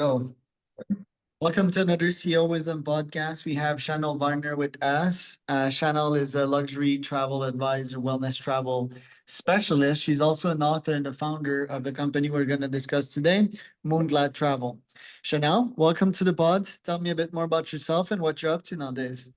So, welcome to another CEO Wisdom podcast. We have Shanell Varner with us. Shanell is a luxury travel advisor, wellness travel specialist. She's also an author and the founder of the company we're going to discuss today, Moonglade Travel. Shanell, welcome to the pod. Tell me a bit more about yourself and what you're up to nowadays.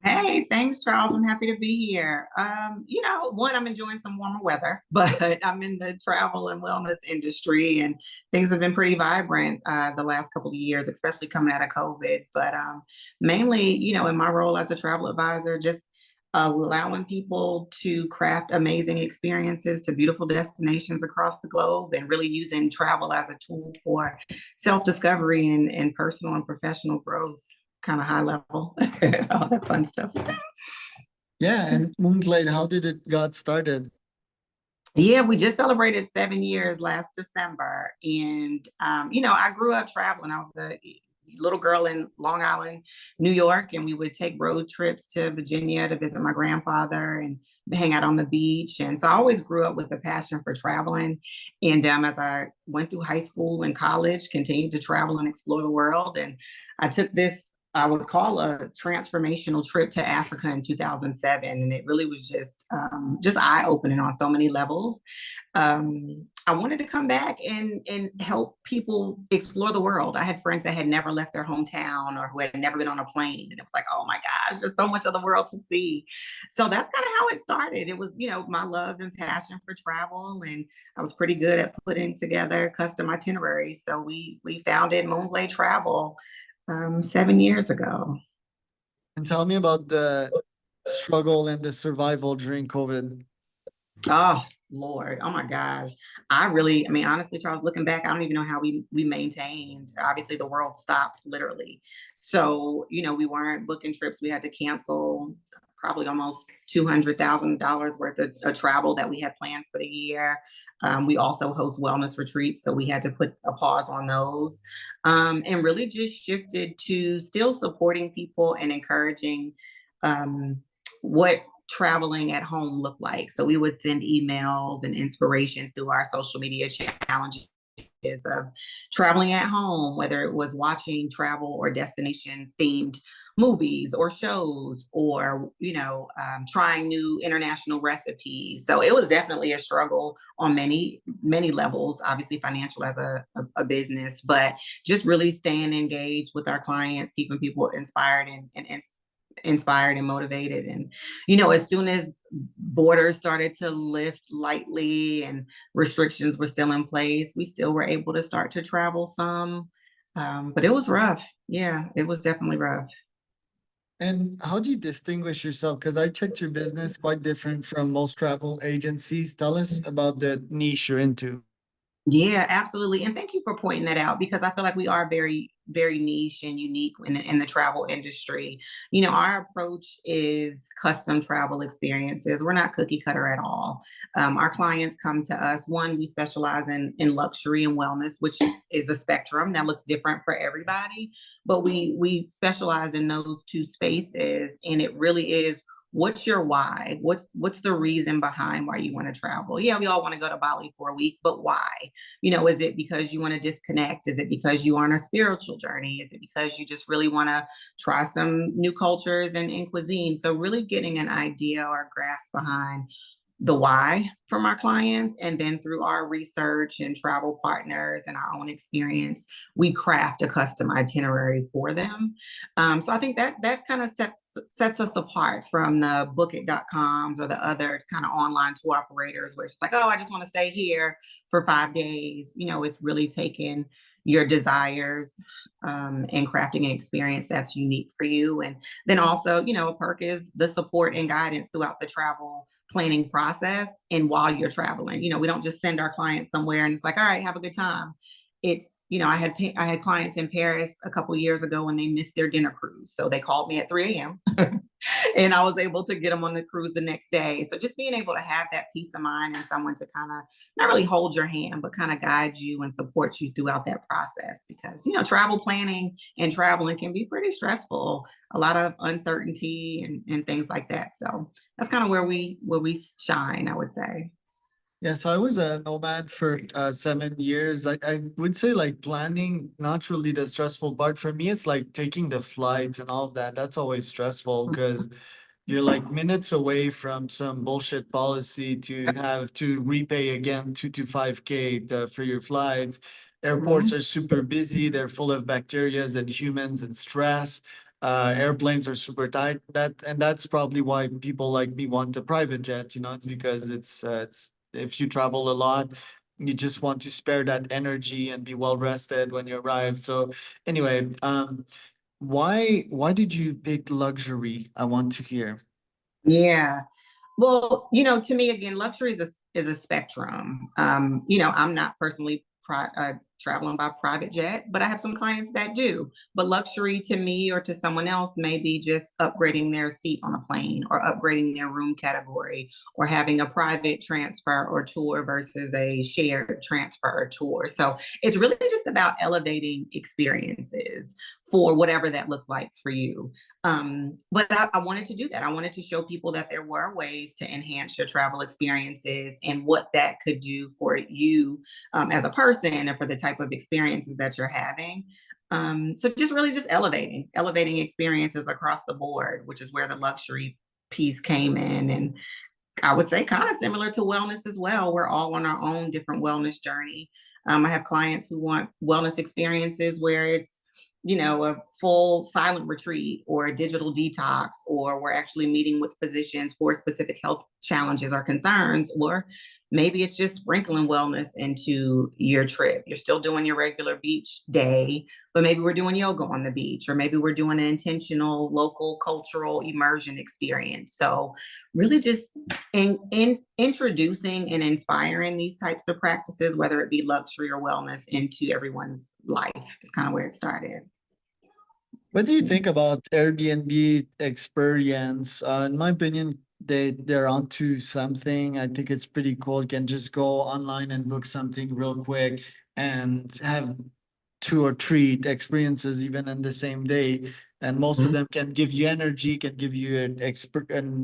Hey, thanks, Charles. I'm happy to be here. I'm enjoying some warmer weather, but I'm in the travel and wellness industry, and things have been pretty vibrant the last couple of years, especially coming out of COVID. But mainly, in my role as a travel advisor, just allowing people to craft amazing experiences to beautiful destinations across the globe, and really using travel as a tool for self-discovery and personal and professional growth, kind of high level, all that fun stuff. Yeah, and Moonglade, how did it got started? Yeah, we just celebrated 7 years last December. And, I grew up traveling. I was a little girl in Long Island, New York, and we would take road trips to Virginia to visit my grandfather and hang out on the beach. And so I always grew up with a passion for traveling. And as I went through high school and college, continued to travel and explore the world. And I took this, I would call a transformational trip to Africa in 2007, and it really was just eye opening on so many levels. I wanted to come back and help people explore the world. I had friends that had never left their hometown or who had never been on a plane, and it was like, oh my gosh, there's so much of the world to see. So that's kind of how it started. It was, my love and passion for travel, and I was pretty good at putting together custom itineraries. So we founded Moonglade Travel 7 years ago. And tell me about the struggle and the survival during COVID. Oh, Lord. Oh my gosh. Honestly, Charles, looking back, I don't even know how we maintained. Obviously, the world stopped literally. So, we weren't booking trips. We had to cancel probably almost $200,000 worth of travel that we had planned for the year. We also host wellness retreats, so we had to put a pause on those, and really just shifted to still supporting people and encouraging what traveling at home looked like. So we would send emails and inspiration through our social media challenges of traveling at home, whether it was watching travel or destination themed movies or shows, or trying new international recipes. So it was definitely a struggle on many levels, obviously financial as a business, but just really staying engaged with our clients, keeping people inspired and motivated. And as soon as borders started to lift lightly and restrictions were still in place, we still were able to start to travel some, but it was rough. Yeah, it was definitely rough. And how do you distinguish yourself? Because I checked your business, quite different from most travel agencies. Tell us about the niche you're into. Yeah, absolutely. And thank you for pointing that out, because I feel like we are very, very niche and unique in the travel industry. Our approach is custom travel experiences. We're not cookie cutter at all. Our clients come to us. One, we specialize in luxury and wellness, which is a spectrum that looks different for everybody. But we specialize in those two spaces, and it really is, what's your why? What's the reason behind why you want to travel? Yeah, we all want to go to Bali for a week, but why? Is it because you want to disconnect? Is it because you are on a spiritual journey? Is it because you just really want to try some new cultures and cuisine? So really getting an idea or grasp behind the why from our clients, and then through our research and travel partners and our own experience, we craft a custom itinerary for them. So I think that kind of sets us apart from the bookit.coms or the other kind of online tour operators, where it's like, oh, I just want to stay here for 5 days. It's really taking your desires, and crafting an experience that's unique for you. And then also, a perk is the support and guidance throughout the travel planning process and while you're traveling. We don't just send our clients somewhere and it's like, all right, have a good time. It's, I had clients in Paris a couple years ago when they missed their dinner cruise. So they called me at 3 a.m. and I was able to get them on the cruise the next day. So just being able to have that peace of mind and someone to kind of not really hold your hand, but kind of guide you and support you throughout that process. Because, travel planning and traveling can be pretty stressful, a lot of uncertainty and things like that. So that's kind of where we shine, I would say. Yeah, so I was a nomad for 7 years. I would say like planning, not really the stressful part. For me, it's like taking the flights and all of that. That's always stressful because you're like minutes away from some bullshit policy to have to repay again 2 to 5K for your flights. Airports Mhm. are super busy. They're full of bacterias and humans and stress. Airplanes are super tight. That's probably why people like me want a private jet. It's because it's if you travel a lot, you just want to spare that energy and be well rested when you arrive. So anyway, why did you pick luxury? I want to hear. Yeah. Well, to me, again, luxury is a spectrum. I'm not personally traveling by private jet, but I have some clients that do. But luxury to me or to someone else may be just upgrading their seat on a plane or upgrading their room category or having a private transfer or tour versus a shared transfer or tour. So it's really just about elevating experiences for whatever that looks like for you. But I wanted to do that. I wanted to show people that there were ways to enhance your travel experiences and what that could do for you as a person and for the type of experiences that you're having. So just really just elevating experiences across the board, which is where the luxury piece came in. And I would say kind of similar to wellness as well. We're all on our own different wellness journey. I have clients who want wellness experiences where it's, a full silent retreat or a digital detox, or we're actually meeting with physicians for specific health challenges or concerns, or maybe it's just sprinkling wellness into your trip. You're still doing your regular beach day, but maybe we're doing yoga on the beach, or maybe we're doing an intentional local cultural immersion experience. So really just in introducing and inspiring these types of practices, whether it be luxury or wellness, into everyone's life is kind of where it started. What do you think about Airbnb experience? In my opinion, they're onto something. I think it's pretty cool. You can just go online and book something real quick and have 2 or 3 experiences even in the same day. And most of Mhm. them can give you energy, can give you an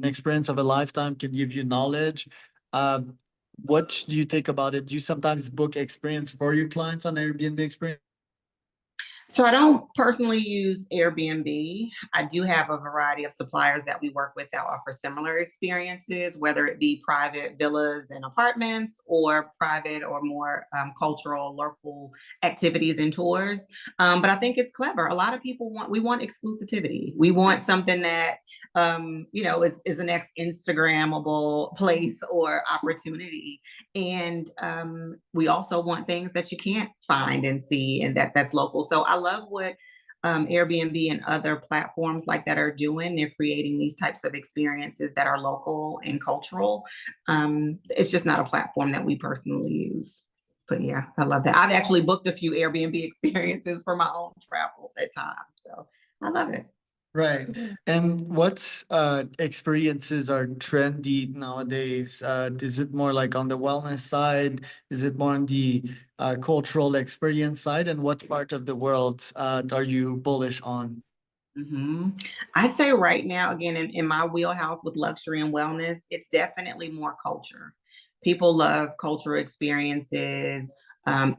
experience of a lifetime, can give you knowledge. Um, what do you think about it? Do you sometimes book experience for your clients on Airbnb experience? So I don't personally use Airbnb. I do have a variety of suppliers that we work with that offer similar experiences, whether it be private villas and apartments or private or more cultural local activities and tours. But I think it's clever. A lot of people we want exclusivity. We want something that is the next Instagrammable place or opportunity. And we also want things that you can't find and see and that's local. So I love what Airbnb and other platforms like that are doing. They're creating these types of experiences that are local and cultural. It's just not a platform that we personally use. But yeah, I love that. I've actually booked a few Airbnb experiences for my own travels at times. So I love it. Right. And what's experiences are trendy nowadays? Is it more like on the wellness side? Is it more on the cultural experience side? And what part of the world are you bullish on? hmm I'd say right now, again, in my wheelhouse with luxury and wellness, it's definitely more culture. People love cultural experiences,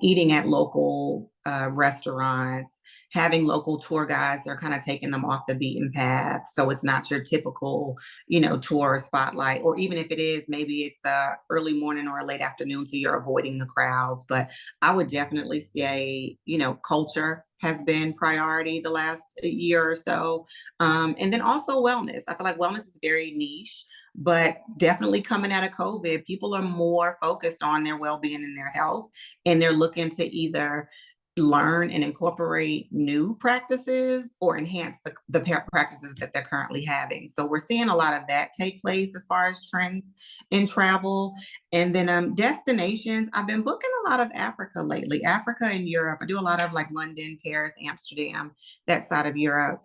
eating at local restaurants, having local tour guides. They're kind of taking them off the beaten path. So it's not your typical, tour spotlight, or even if it is, maybe it's a early morning or a late afternoon. So you're avoiding the crowds. But I would definitely say, culture has been priority the last year or so. And then also wellness. I feel like wellness is very niche, but definitely coming out of COVID, people are more focused on their well being and their health. And they're looking to either learn and incorporate new practices or enhance the practices that they're currently having. So we're seeing a lot of that take place as far as trends in travel. And then destinations, I've been booking a lot of Africa lately, Africa and Europe. I do a lot of like London, Paris, Amsterdam, that side of Europe.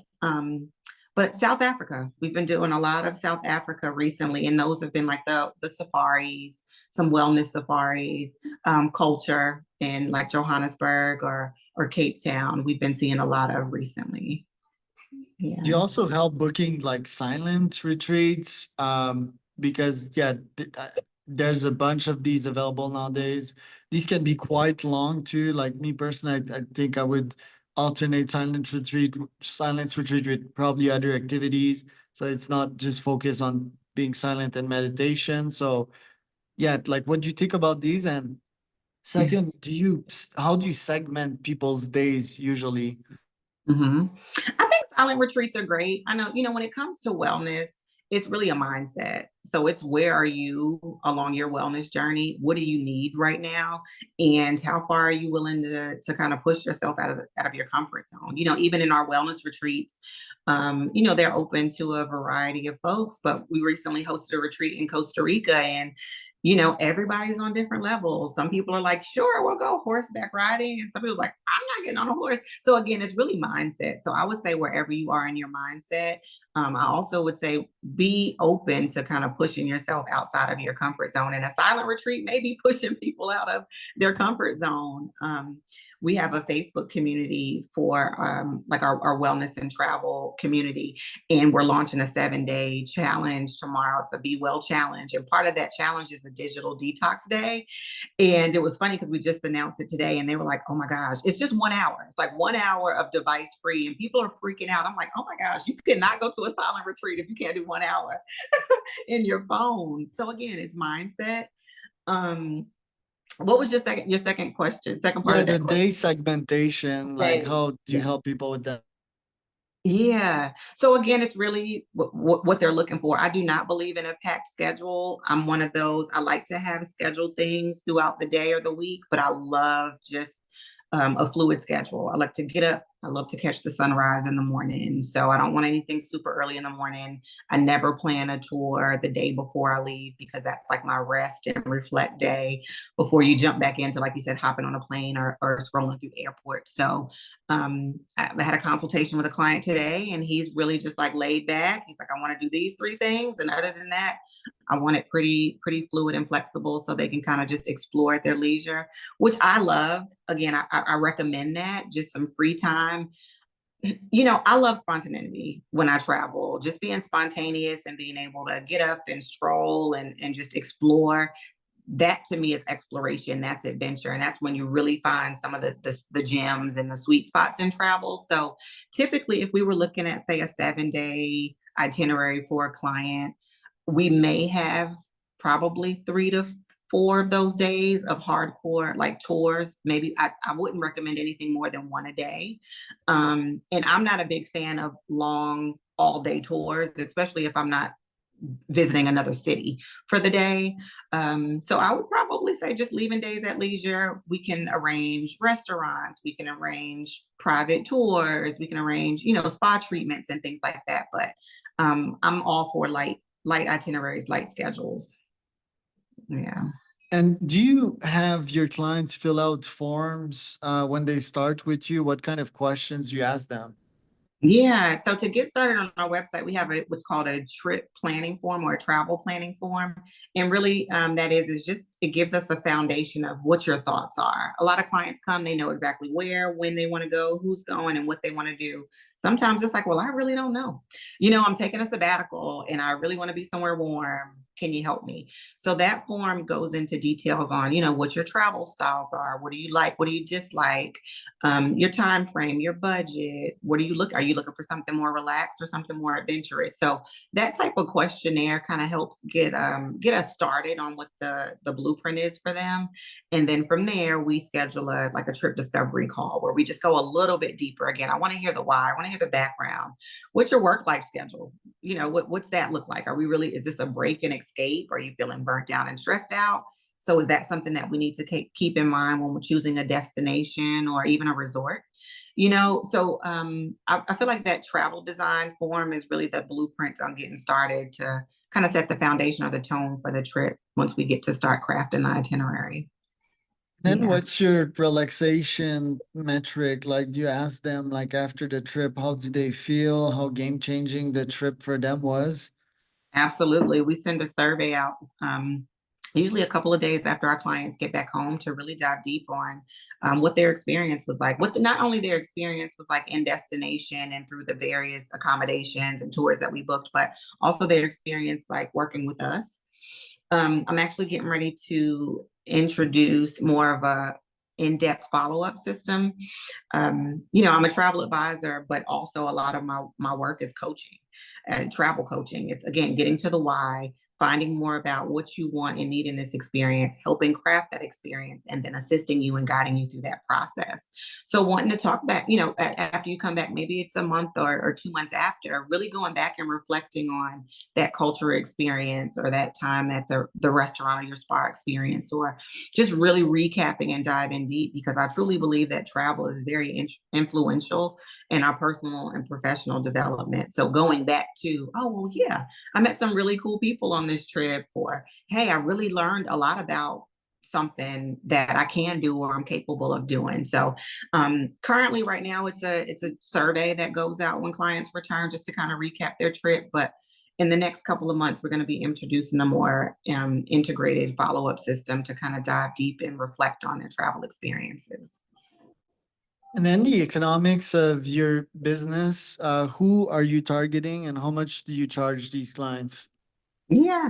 But South Africa, we've been doing a lot of South Africa recently, and those have been like the safaris, some wellness safaris, culture in like Johannesburg or Cape Town. We've been seeing a lot of recently. Do you Yeah. also help booking like silent retreats? Because yeah, there's a bunch of these available nowadays. These can be quite long too. Like me personally, I think I would alternate silence retreat with probably other activities. So it's not just focus on being silent and meditation. So yeah, like what do you think about these? And second, how do you segment people's days usually? hmm I think silent retreats are great. I know, when it comes to wellness, it's really a mindset. So it's where are you along your wellness journey? What do you need right now? And how far are you willing to kind of push yourself out of your comfort zone? Even in our wellness retreats, they're open to a variety of folks. But we recently hosted a retreat in Costa Rica, and everybody's on different levels. Some people are like, sure, we'll go horseback riding. And some people are like, I'm not getting on a horse. So again, it's really mindset. So I would say wherever you are in your mindset, I also would say be open to kind of pushing yourself outside of your comfort zone. And a silent retreat may be pushing people out of their comfort zone. We have a Facebook community for like our wellness and travel community, and we're launching a 7-day challenge tomorrow. It's a Be Well challenge, and part of that challenge is a digital detox day. And it was funny because we just announced it today, and they were like, "Oh my gosh, it's just 1 hour. It's like 1 hour of device free," and people are freaking out. I'm like, "Oh my gosh, you cannot go to a silent retreat if you can't do 1 hour in your phone." So again, it's mindset. Um, what was your second question? Second part Yeah, of the that question? day segmentation, like Days. how do you help people with that? Yeah. So again, it's really what they're looking for. I do not believe in a packed schedule. I'm one of those. I like to have scheduled things throughout the day or the week, but I love just a fluid schedule. I like to get up. I love to catch the sunrise in the morning. So I don't want anything super early in the morning. I never plan a tour the day before I leave because that's like my rest and reflect day before you jump back into, like you said, hopping on a plane or scrolling through airports. So I had a consultation with a client today, and he's really just like laid back. He's like, I want to do these three things, and other than that, I want it pretty fluid and flexible, so they can kind of just explore at their leisure, which I love. Again, I recommend that, just some free time. I love spontaneity when I travel, just being spontaneous and being able to get up and stroll and just explore. That to me is exploration. That's adventure, and that's when you really find some of the gems and the sweet spots in travel. So typically, if we were looking at, say, a 7-day itinerary for a client, we may have probably 3 to 4 of those days of hardcore like tours. Maybe I wouldn't recommend anything more than one a day. And I'm not a big fan of long all day tours, especially if I'm not visiting another city for the day. So I would probably say just leaving days at leisure. We can arrange restaurants, we can arrange private tours, we can arrange, spa treatments and things like that. But I'm all for light itineraries, light schedules. Yeah. And do you have your clients fill out forms when they start with you? What kind of questions you ask them? Yeah. So to get started on our website, we have what's called a trip planning form or a travel planning form. And really, that is just it gives us a foundation of what your thoughts are. A lot of clients come, they know exactly where, when they want to go, who's going, and what they want to do. Sometimes it's like, well, I really don't know. I'm taking a sabbatical and I really want to be somewhere warm. Can you help me? So that form goes into details on, what your travel styles are. What do you like? What do you dislike? Your time frame, your budget. What do you look? Are you looking for something more relaxed or something more adventurous? So that type of questionnaire kind of helps get us started on what the blueprint is for them, and then from there we schedule a trip discovery call where we just go a little bit deeper. Again, I want to hear the why. I want to hear the background. What's your work life schedule? What's that look like? Are we really? Is this a break and escape? Are you feeling burnt out and stressed out? So is that something that we need to keep in mind when we're choosing a destination or even a resort? I feel like that travel design form is really the blueprint on getting started to kind of set the foundation or the tone for the trip once we get to start crafting the itinerary. And Yeah. what's your relaxation metric? Like, do you ask them, like, after the trip, how do they feel? How game changing the trip for them was? Absolutely. We send a survey out usually a couple of days after our clients get back home to really dive deep on what their experience was like. Not only their experience was like in destination and through the various accommodations and tours that we booked, but also their experience like working with us. I'm actually getting ready to introduce more of a in-depth follow-up system. I'm a travel advisor, but also a lot of my work is coaching and travel coaching. It's again getting to the why, finding more about what you want and need in this experience, helping craft that experience, and then assisting you and guiding you through that process. So wanting to talk back, after you come back, maybe it's a month or 2 months after, really going back and reflecting on that cultural experience or that time at the restaurant or your spa experience, or just really recapping and diving deep, because I truly believe that travel is very influential in our personal and professional development. So going back to, oh, well, yeah, I met some really cool people on this trip, or hey, I really learned a lot about something that I can do or I'm capable of doing. So currently right now it's a survey that goes out when clients return just to kind of recap their trip. But in the next couple of months, we're going to be introducing a more integrated follow-up system to kind of dive deep and reflect on their travel experiences. And then the economics of your business, who are you targeting and how much do you charge these clients? Yeah.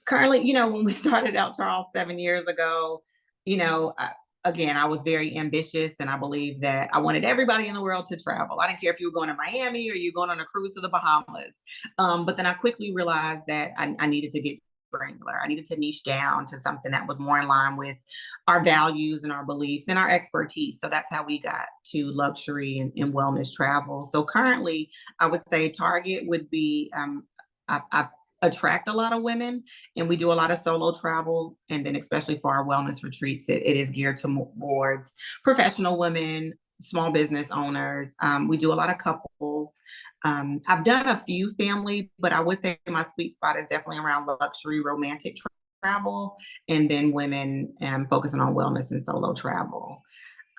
Currently, when we started out, Charles, 7 years ago, you know, I, again, I was very ambitious and I believed that I wanted everybody in the world to travel. I didn't care if you were going to Miami or you going on a cruise to the Bahamas. But then I quickly realized that I needed to get granular. I needed to niche down to something that was more in line with our values and our beliefs and our expertise. So that's how we got to luxury and wellness travel. So currently, I would say Target would be I attract a lot of women, and we do a lot of solo travel, and then especially for our wellness retreats, it is geared towards professional women, small business owners. We do a lot of couples. I've done a few family, but I would say my sweet spot is definitely around luxury romantic travel, and then women focusing on wellness and solo travel.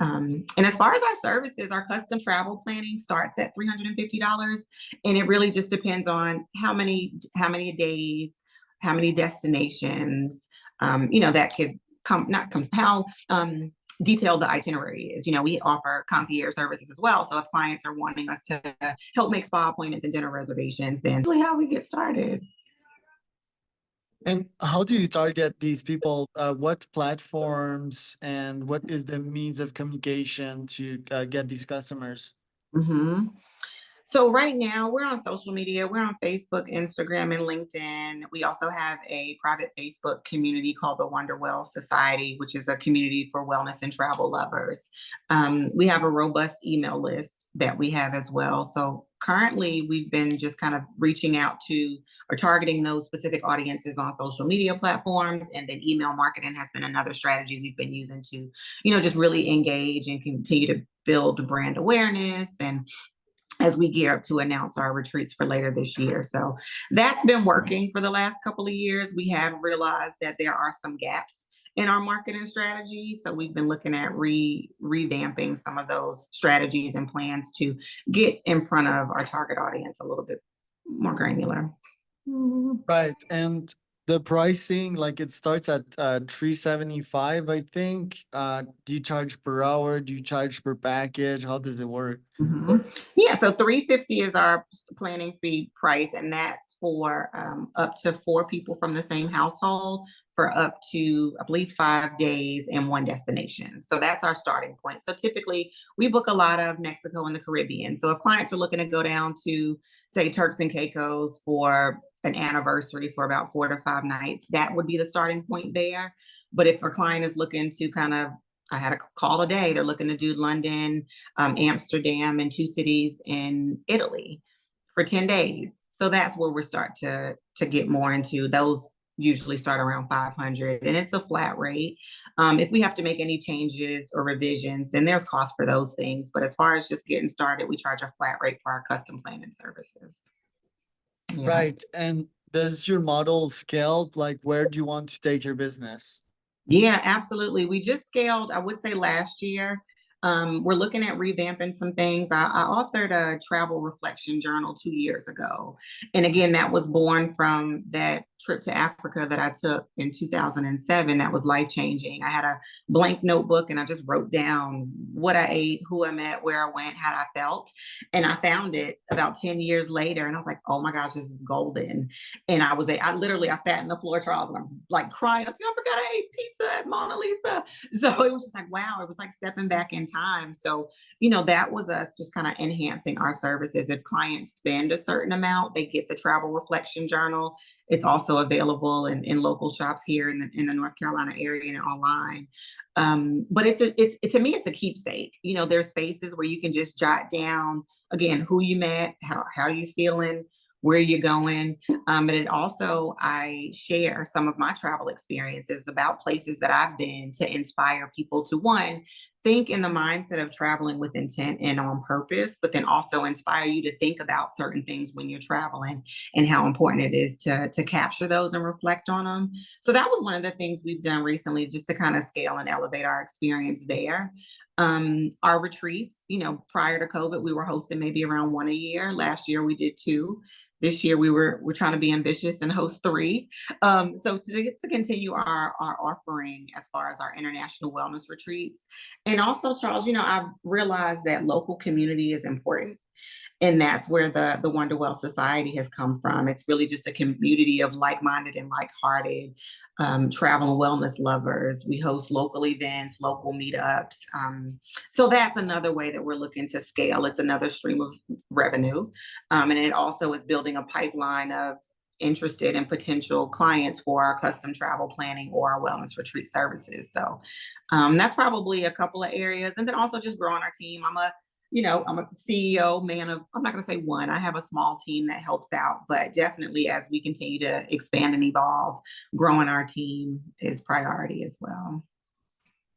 And as far as our services, our custom travel planning starts at $350, and it really just depends on how many days, how many destinations, that could come not come how detailed the itinerary is. We offer concierge services as well. So if clients are wanting us to help make spa appointments and dinner reservations, then that's really how we get started. And how do you target these people? What platforms and what is the means of communication to get these customers? hmm So right now we're on social media. We're on Facebook, Instagram, and LinkedIn. We also have a private Facebook community called the Wonderwell Society, which is a community for wellness and travel lovers. We have a robust email list that we have as well. So currently we've been just kind of reaching out to or targeting those specific audiences on social media platforms. And then email marketing has been another strategy we've been using to, just really engage and continue to build brand awareness, and as we gear up to announce our retreats for later this year. So that's been working for the last couple of years. We have realized that there are some gaps in our marketing strategy. So we've been looking at revamping some of those strategies and plans to get in front of our target audience a little bit more granular. Mhm. Right. And the pricing, like it starts at 375, I think. Do you charge per hour? Do you charge per package? How does it work? Yeah, so 350 is our planning fee price, and that's for up to 4 people from the same household for up to, I believe, 5 days and one destination. So that's our starting point. So typically, we book a lot of Mexico and the Caribbean. So if clients are looking to go down to, say, Turks and Caicos for an anniversary for about 4 to 5 nights, that would be the starting point there. But if a client is looking to kind of, I had a call today, they're looking to do London, Amsterdam, and 2 cities in Italy for 10 days. So that's where we start to get more into those. Usually start around 500, and it's a flat rate. If we have to make any changes or revisions, then there's cost for those things. But as far as just getting started, we charge a flat rate for our custom planning services. Yeah. Right. And does your model scale? Like, where do you want to take your business? Yeah, absolutely. We just scaled, I would say last year. We're looking at revamping some things. I authored a travel reflection journal 2 years ago. And again, that was born from that trip to Africa that I took in 2007. That was life changing. I had a blank notebook and I just wrote down what I ate, who I met, where I went, how I felt. And I found it about 10 years later. And I was like, oh my gosh, this is golden. And I literally, I sat in the floor, Charles, and I'm like crying. I was like, I forgot I ate pizza at Mona Lisa. So it was just like, wow, it was like stepping back in time. So, that was us just kind of enhancing our services. If clients spend a certain amount, they get the travel reflection journal. It's also available in local shops here in the North Carolina area and online. But to me, it's a keepsake. There's spaces where you can just jot down again who you met, how you feeling, where you're going. But it also, I share some of my travel experiences about places that I've been to inspire people to, one, think in the mindset of traveling with intent and on purpose, but then also inspire you to think about certain things when you're traveling and how important it is to capture those and reflect on them. So that was one of the things we've done recently just to kind of scale and elevate our experience there. Our retreats, prior to COVID, we were hosting maybe around one a year. Last year we did two. This year we're trying to be ambitious and host three. So to continue our offering as far as our international wellness retreats. And also, Charles, I've realized that local community is important, and that's where the Wonderwell Society has come from. It's really just a community of like-minded and like-hearted travel and wellness lovers. We host local events, local meetups. So that's another way that we're looking to scale. It's another stream of revenue, and it also is building a pipeline of interested and potential clients for our custom travel planning or our wellness retreat services. So that's probably a couple of areas, and then also just growing our team. I'm a CEO, man of, I'm not going to say one. I have a small team that helps out, but definitely as we continue to expand and evolve, growing our team is priority as well.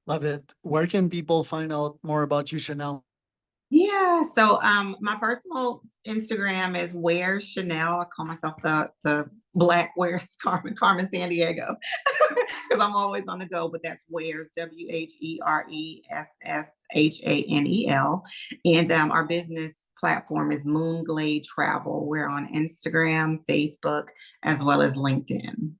Love it. Where can people find out more about you, Chanel? Yeah. So my personal Instagram is Where's Chanel. I call myself the Black Where's Carmen San Diego. Because I'm always on the go, but that's Where's WHERESSHANEL. And our business platform is Moonglade Travel. We're on Instagram, Facebook, as well as LinkedIn.